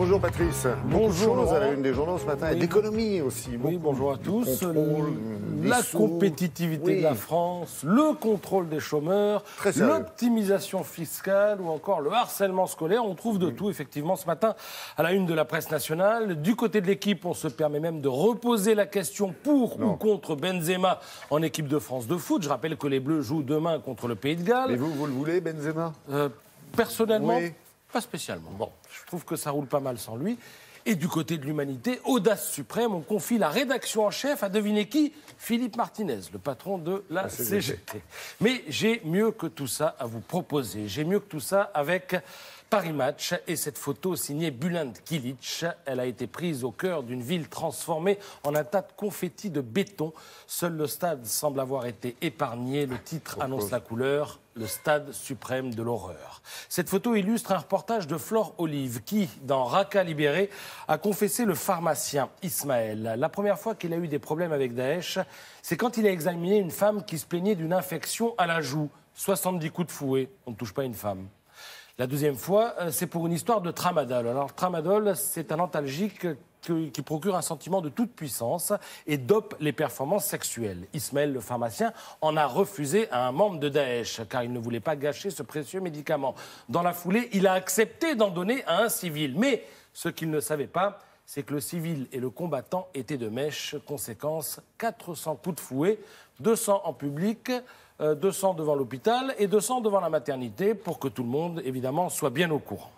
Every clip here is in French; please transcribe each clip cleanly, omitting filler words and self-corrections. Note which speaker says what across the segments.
Speaker 1: Bonjour Patrice.
Speaker 2: Bonjour
Speaker 1: Beaucoup de choses
Speaker 2: Laurent.
Speaker 1: à la une des journaux ce matin, et d'économie aussi.
Speaker 2: Oui, bonjour à tous. La
Speaker 1: sous.
Speaker 2: compétitivité de la France, le contrôle des chômeurs,
Speaker 1: Très sérieux.
Speaker 2: l'optimisation fiscale ou encore le harcèlement scolaire. On trouve de tout effectivement ce matin à la une de la presse nationale. Du côté de l'équipe, on se permet même de reposer la question pour ou contre Benzema en équipe de France de foot. Je rappelle que les Bleus jouent demain contre le Pays de Galles.
Speaker 1: Mais vous le voulez, Benzema?
Speaker 2: Personnellement,
Speaker 1: Oui.
Speaker 2: pas spécialement. Bon, je trouve que ça roule pas mal sans lui. Et du côté de l'humanité, audace suprême, on confie la rédaction en chef à deviner qui? Philippe Martinez, le patron de la CGT. Mais j'ai mieux que tout ça à vous proposer. J'ai mieux que tout ça avec Paris Match et cette photo signée Bülent Kilic. Elle a été prise au cœur d'une ville transformée en un tas de confettis de béton. Seul le stade semble avoir été épargné. Le titre annonce la couleur. Le stade suprême de l'horreur. Cette photo illustre un reportage de Flore Olive qui, dans Raqqa libéré, a confessé le pharmacien Ismaël. La première fois qu'il a eu des problèmes avec Daesh, c'est quand il a examiné une femme qui se plaignait d'une infection à la joue. 70 coups de fouet, on ne touche pas une femme. La deuxième fois, c'est pour une histoire de tramadol. Alors, tramadol, c'est un antalgique qui procure un sentiment de toute puissance et dope les performances sexuelles. Ismaël, le pharmacien, en a refusé à un membre de Daesh, car il ne voulait pas gâcher ce précieux médicament. Dans la foulée, il a accepté d'en donner à un civil. Mais ce qu'il ne savait pas, c'est que le civil et le combattant étaient de mèche. Conséquence, 400 coups de fouet, 200 en public, 200 devant l'hôpital et 200 devant la maternité, pour que tout le monde, évidemment, soit bien au courant.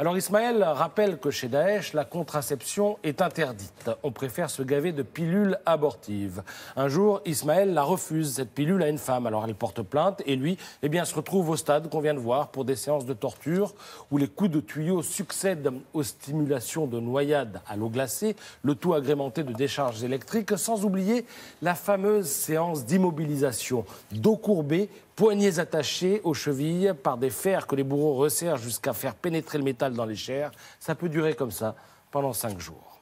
Speaker 2: Alors Ismaël rappelle que chez Daesh, la contraception est interdite. On préfère se gaver de pilules abortives. Un jour, Ismaël la refuse, cette pilule, à une femme. Alors elle porte plainte et lui, se retrouve au stade qu'on vient de voir pour des séances de torture où les coups de tuyau succèdent aux stimulations de noyade à l'eau glacée, le tout agrémenté de décharges électriques, sans oublier la fameuse séance d'immobilisation. Dos courbé, poignets attachés aux chevilles par des fers que les bourreaux resserrent jusqu'à faire pénétrer le métal dans les chairs. Ça peut durer comme ça pendant 5 jours.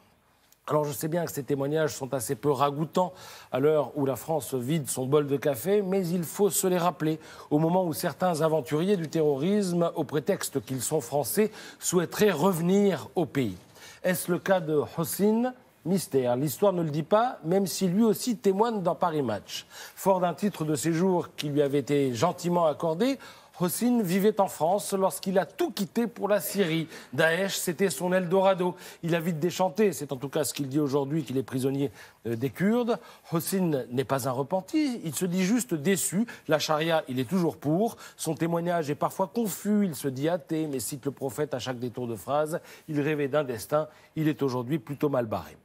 Speaker 2: Alors je sais bien que ces témoignages sont assez peu ragoûtants à l'heure où la France vide son bol de café, mais il faut se les rappeler au moment où certains aventuriers du terrorisme, au prétexte qu'ils sont français, souhaiteraient revenir au pays. Est-ce le cas de Hossein ? Mystère. L'histoire ne le dit pas, même si lui aussi témoigne dans Paris Match. Fort d'un titre de séjour qui lui avait été gentiment accordé, Hossein vivait en France lorsqu'il a tout quitté pour la Syrie. Daesh, c'était son Eldorado. Il a vite déchanté, c'est en tout cas ce qu'il dit aujourd'hui, qu'il est prisonnier des Kurdes. Hossein n'est pas un repenti, il se dit juste déçu. La charia, il est toujours pour. Son témoignage est parfois confus, il se dit athée, mais cite le prophète à chaque détour de phrase. Il rêvait d'un destin, il est aujourd'hui plutôt mal barré.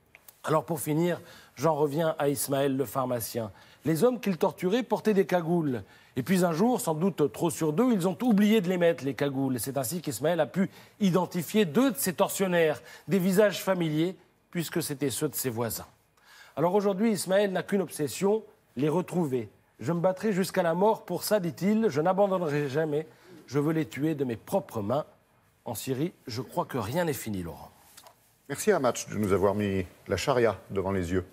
Speaker 2: Alors pour finir, j'en reviens à Ismaël le pharmacien. Les hommes qu'il torturait portaient des cagoules. Et puis un jour, sans doute trop sur d'eux, ils ont oublié de les mettre, les cagoules. C'est ainsi qu'Ismaël a pu identifier 2 de ses tortionnaires, des visages familiers, puisque c'était ceux de ses voisins. Alors aujourd'hui, Ismaël n'a qu'une obsession, les retrouver. Je me battrai jusqu'à la mort pour ça, dit-il. Je n'abandonnerai jamais. Je veux les tuer de mes propres mains. En Syrie, je crois que rien n'est fini, Laurent.
Speaker 1: Merci à Match de nous avoir mis la charia devant les yeux.